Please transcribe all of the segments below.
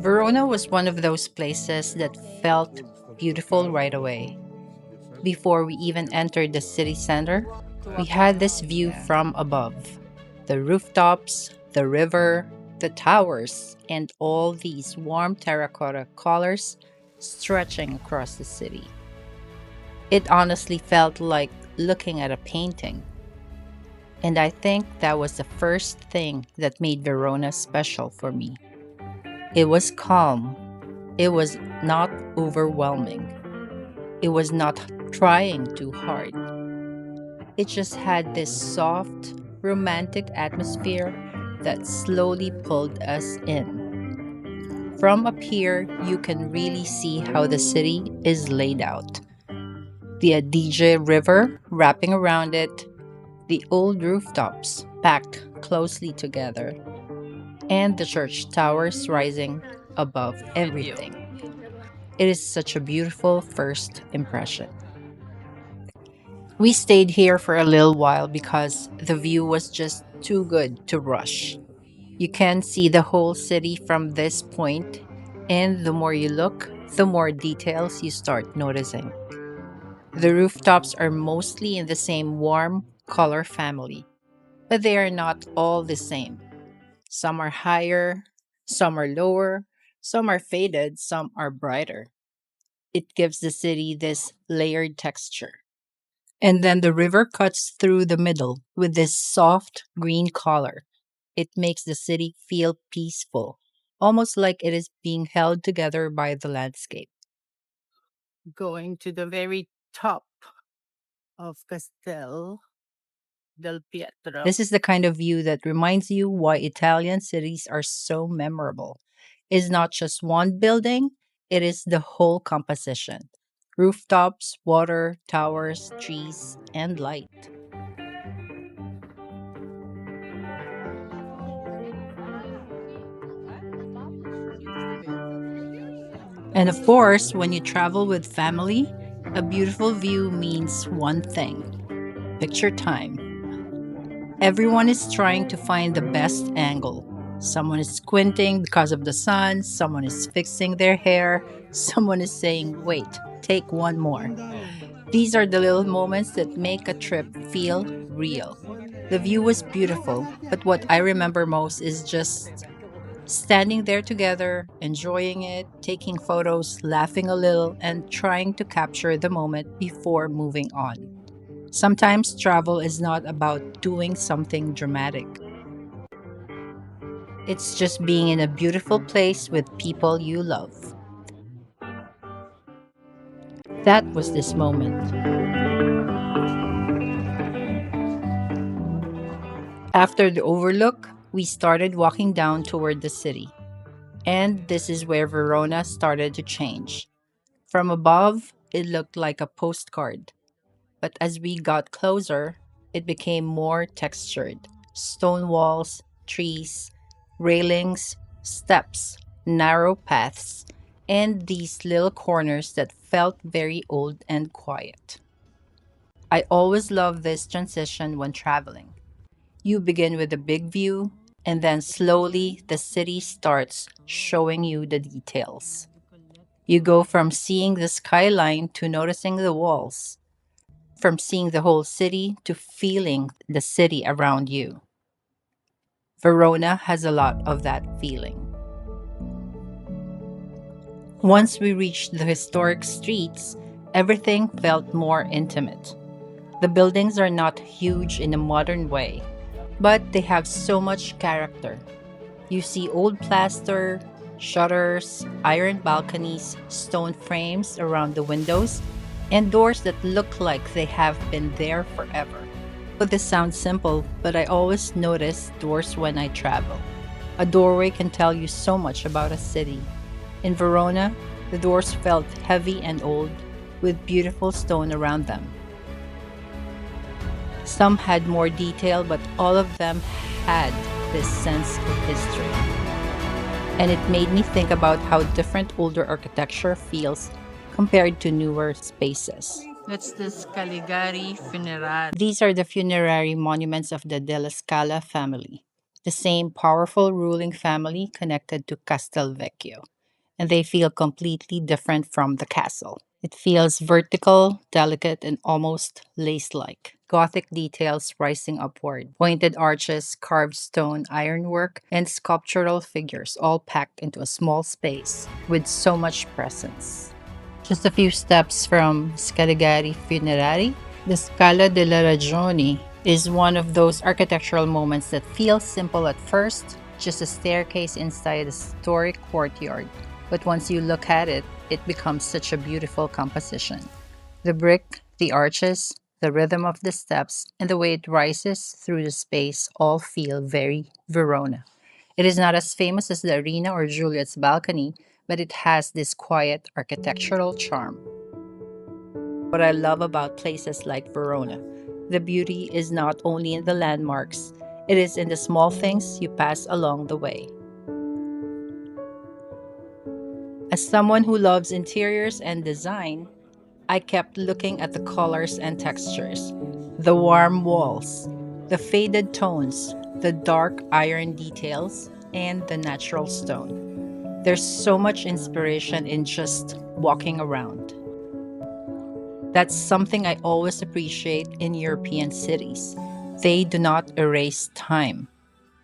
Verona was one of those places that felt beautiful right away. Before we even entered the city center, we had this view from above: the rooftops, the river, the towers, and all these warm terracotta colors stretching across the city. It honestly felt like looking at a painting. And I think that was the first thing that made Verona special for me. It was calm. It was not overwhelming. It was not trying too hard. It just had this soft, romantic atmosphere that slowly pulled us in. From up here, you can really see how the city is laid out. The Adige River wrapping around it, the old rooftops packed closely together, and the church towers rising above everything. It is such a beautiful first impression. We stayed here for a little while because the view was just too good to rush. You can see the whole city from this point, and the more you look, the more details you start noticing. The rooftops are mostly in the same warm color family, but they are not all the same. Some are higher, some are lower, some are faded, some are brighter. It gives the city this layered texture. And then the river cuts through the middle with this soft green color. It makes the city feel peaceful, almost like it is being held together by the landscape. Going to the very top of Castel del Pietro. This is the kind of view that reminds you why Italian cities are so memorable. It's not just one building, it is the whole composition: rooftops, water, towers, trees, and light. And of course, when you travel with family, a beautiful view means one thing: picture time. Everyone is trying to find the best angle. Someone is squinting because of the sun, someone is fixing their hair, someone is saying, wait, take one more. These are the little moments that make a trip feel real. The view was beautiful, but what I remember most is just standing there together, enjoying it, taking photos, laughing a little, and trying to capture the moment before moving on. Sometimes travel is not about doing something dramatic. It's just being in a beautiful place with people you love. That was this moment. After the overlook, we started walking down toward the city. And this is where Verona started to change. From above, it looked like a postcard. But as we got closer, it became more textured: stone walls, trees, railings, steps, narrow paths, and these little corners that felt very old and quiet. I always love this transition when traveling. You begin with a big view, and then slowly the city starts showing you the details. You go from seeing the skyline to noticing the walls, from seeing the whole city to feeling the city around you. Verona has a lot of that feeling. Once we reached the historic streets, everything felt more intimate. The buildings are not huge in a modern way, but they have so much character. You see old plaster, shutters, iron balconies, stone frames around the windows, and doors that look like they have been there forever. This sounds simple, but I always notice doors when I travel. A doorway can tell you so much about a city. In Verona, the doors felt heavy and old, with beautiful stone around them. Some had more detail, but all of them had this sense of history. And it made me think about how different older architecture feels compared to newer spaces. That's the Scaligari funeral. These are the funerary monuments of the Della Scala family. the same powerful ruling family connected to Castelvecchio, and they feel completely different from the castle. It feels vertical, delicate, and almost lace like. Gothic details rising upward, pointed arches, carved stone, ironwork, and sculptural figures all packed into a small space with so much presence. Just a few steps from Scaligere Funerari, the Scala della Ragione is one of those architectural moments that feels simple at first, just a staircase inside a historic courtyard. But once you look at it, it becomes such a beautiful composition. The brick, the arches, the rhythm of the steps, and the way it rises through the space all feel very Verona. It is not as famous as the arena or Juliet's balcony, but it has this quiet architectural charm. What I love about places like Verona, the beauty is not only in the landmarks, it is in the small things you pass along the way. As someone who loves interiors and design, I kept looking at the colors and textures, the warm walls, the faded tones, the dark iron details, and the natural stone. There's so much inspiration in just walking around. That's something I always appreciate in European cities. They do not erase time,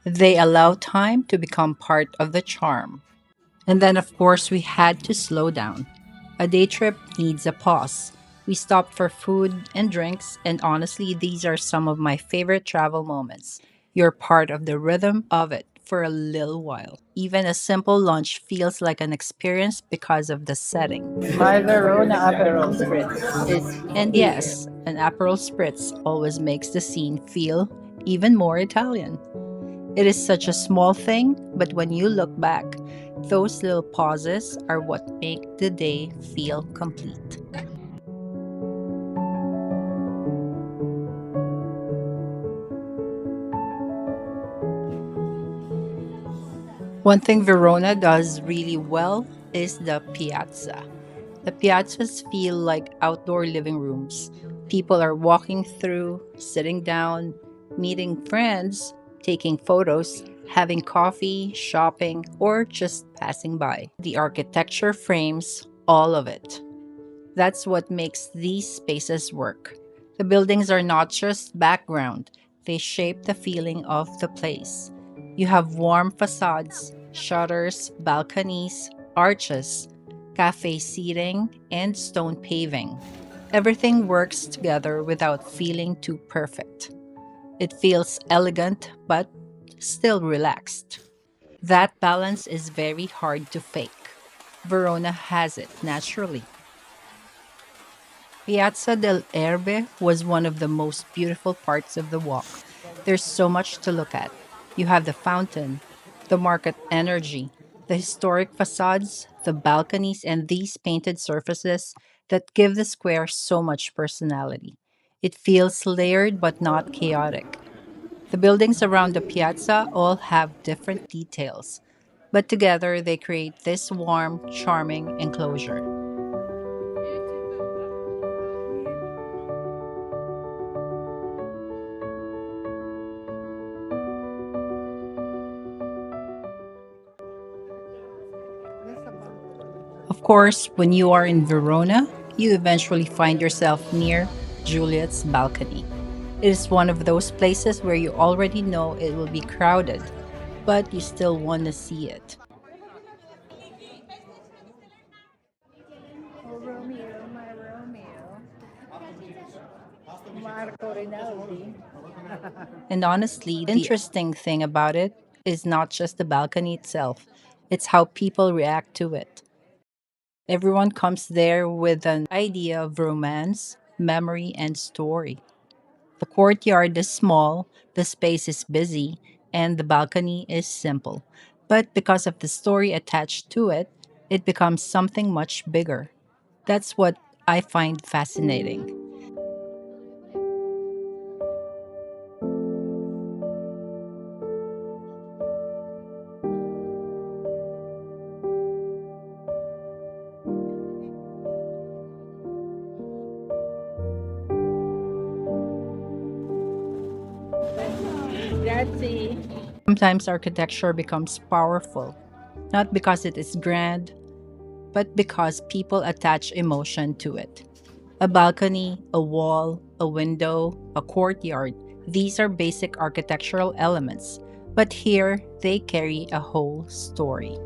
they allow time to become part of the charm. And then, of course, we had to slow down. A day trip needs a pause. We stopped for food and drinks, and honestly, these are some of my favorite travel moments. You're part of the rhythm of it for a little while. Even a simple lunch feels like an experience because of the setting. My Verona Aperol Spritz is And here. Yes, an Aperol Spritz always makes the scene feel even more Italian. It is such a small thing, but when you look back, those little pauses are what make the day feel complete. One thing Verona does really well is the piazza. The piazzas feel like outdoor living rooms. People are walking through, sitting down, meeting friends, taking photos, having coffee, shopping, or just passing by. The architecture frames all of it. That's what makes these spaces work. The buildings are not just background, they shape the feeling of the place. You have warm facades, shutters, balconies, arches, cafe seating, and stone paving. Everything works together without feeling too perfect. It feels elegant but still relaxed. That balance is very hard to fake. Verona has it naturally. Piazza del Erbe was one of the most beautiful parts of the walk. There's so much to look at. You have the fountain, the market energy, the historic facades, the balconies, and these painted surfaces that give the square so much personality. It feels layered but not chaotic. The buildings around the piazza all have different details, but together they create this warm, charming enclosure. Of course, when you are in Verona, you eventually find yourself near Juliet's balcony. It is one of those places where you already know it will be crowded, but you still want to see it. Oh, Romeo, my Romeo. Marco Rinaldi. And honestly, the interesting thing about it is not just the balcony itself, it's how people react to it. Everyone comes there with an idea of romance, memory, and story. The courtyard is small, the space is busy, and the balcony is simple. But because of the story attached to it, it becomes something much bigger. That's what I find fascinating. Grazie. Sometimes architecture becomes powerful, not because it is grand, but because people attach emotion to it. A balcony, a wall, a window, a courtyard, these are basic architectural elements, but here they carry a whole story.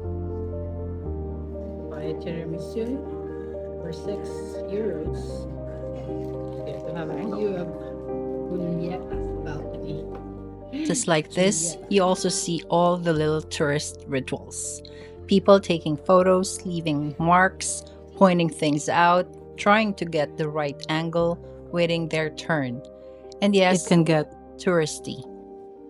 Buy a tiramisu for €6. You get to have a view of Juliet balcony. Just like this, you also see all the little tourist rituals. People taking photos, leaving marks, pointing things out, trying to get the right angle, waiting their turn. And yes, it can get touristy.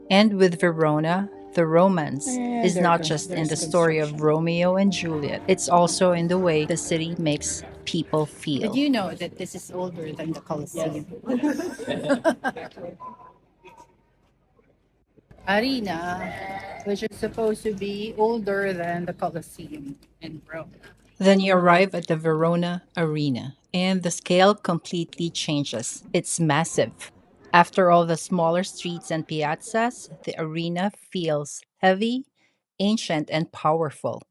And with Verona, the romance is not just in the story of Romeo and Juliet, it's also in the way the city makes people feel. Did you know that this is older than the Colosseum? Arena, which is supposed to be older than the Colosseum in Rome. Then you arrive at the Verona Arena, and the scale completely changes. It's massive. After all the smaller streets and piazzas, the arena feels heavy, ancient, and powerful.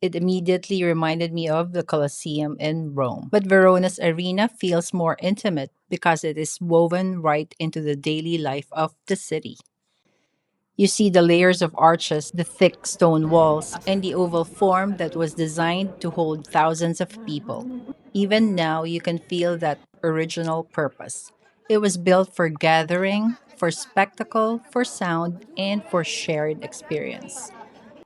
It immediately reminded me of the Colosseum in Rome. But Verona's arena feels more intimate because it is woven right into the daily life of the city. You see the layers of arches, the thick stone walls, and the oval form that was designed to hold thousands of people. Even now, you can feel that original purpose. It was built for gathering, for spectacle, for sound, and for shared experience.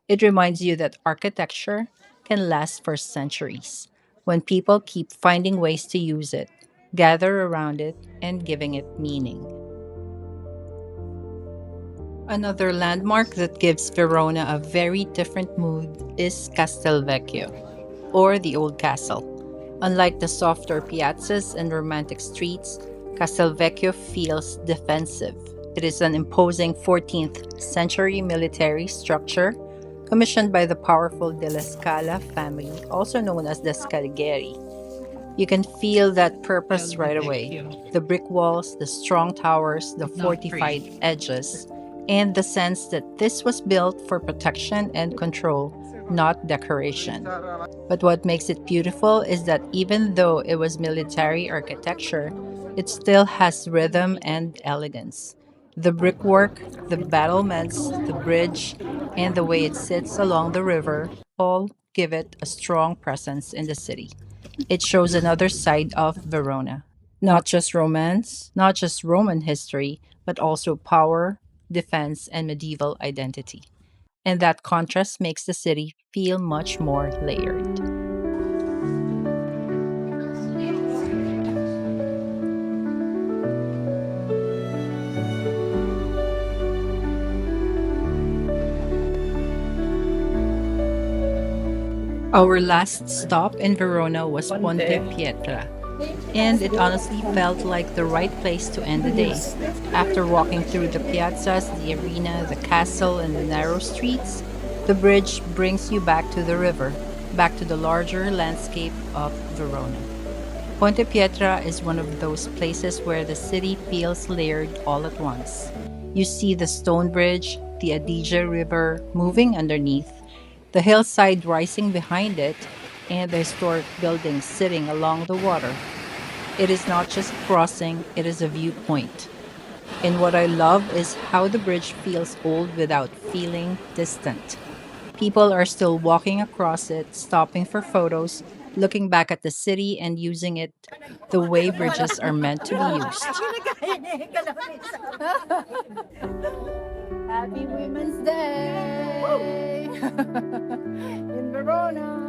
It reminds you that architecture can last for centuries when people keep finding ways to use it, gather around it, and giving it meaning. Another landmark that gives Verona a very different mood is Castelvecchio, or the Old Castle. Unlike the softer piazzas and romantic streets, Castelvecchio feels defensive. It is an imposing 14th century military structure commissioned by the powerful delle Scala family, also known as the Scaligeri. You can feel that purpose right away. The brick walls, the strong towers, the fortified edges, and the sense that this was built for protection and control, not decoration. But what makes it beautiful is that even though it was military architecture, it still has rhythm and elegance. The brickwork, the battlements, the bridge, and the way it sits along the river all give it a strong presence in the city. It shows another side of Verona. Not just romance, not just Roman history, but also power, defense, and medieval identity. And that contrast makes the city feel much more layered. Our last stop in Verona was Ponte Pietra, and it honestly felt like the right place to end the day. After walking through the piazzas, the arena, the castle, and the narrow streets, the bridge brings you back to the river, back to the larger landscape of Verona. Ponte Pietra is one of those places where the city feels layered all at once. You see the stone bridge, the Adige River moving underneath, the hillside rising behind it, and the historic buildings sitting along the water. It is not just crossing, it is a viewpoint. And what I love is how the bridge feels old without feeling distant. People are still walking across it, stopping for photos, looking back at the city, and using it the way bridges are meant to be used. Happy Women's Day in Verona.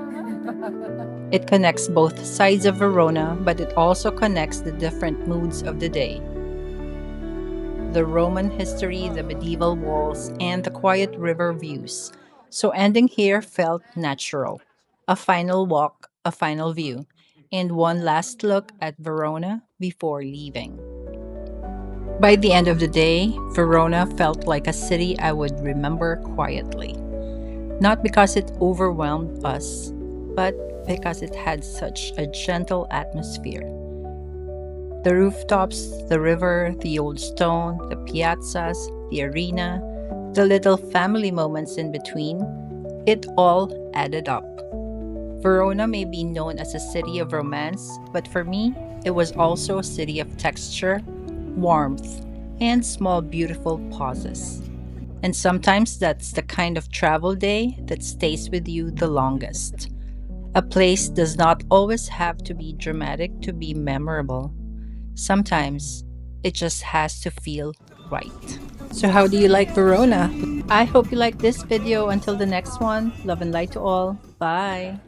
It connects both sides of Verona, but it also connects the different moods of the day. The Roman history, the medieval walls, and the quiet river views. So ending here felt natural. A final walk, a final view, and one last look at Verona before leaving. By the end of the day, Verona felt like a city I would remember quietly. Not because it overwhelmed us, but because it had such a gentle atmosphere. The rooftops, the river, the old stone, the piazzas, the arena, The little family moments in between, it all added up. Verona may be known as a city of romance, but for me, it was also a city of texture, warmth, and small beautiful pauses. And sometimes that's the kind of travel day that stays with you the longest. A place does not always have to be dramatic to be memorable. Sometimes it just has to feel right. So, how do you like Verona? I hope you like this video. Until the next one, love and light to all. Bye.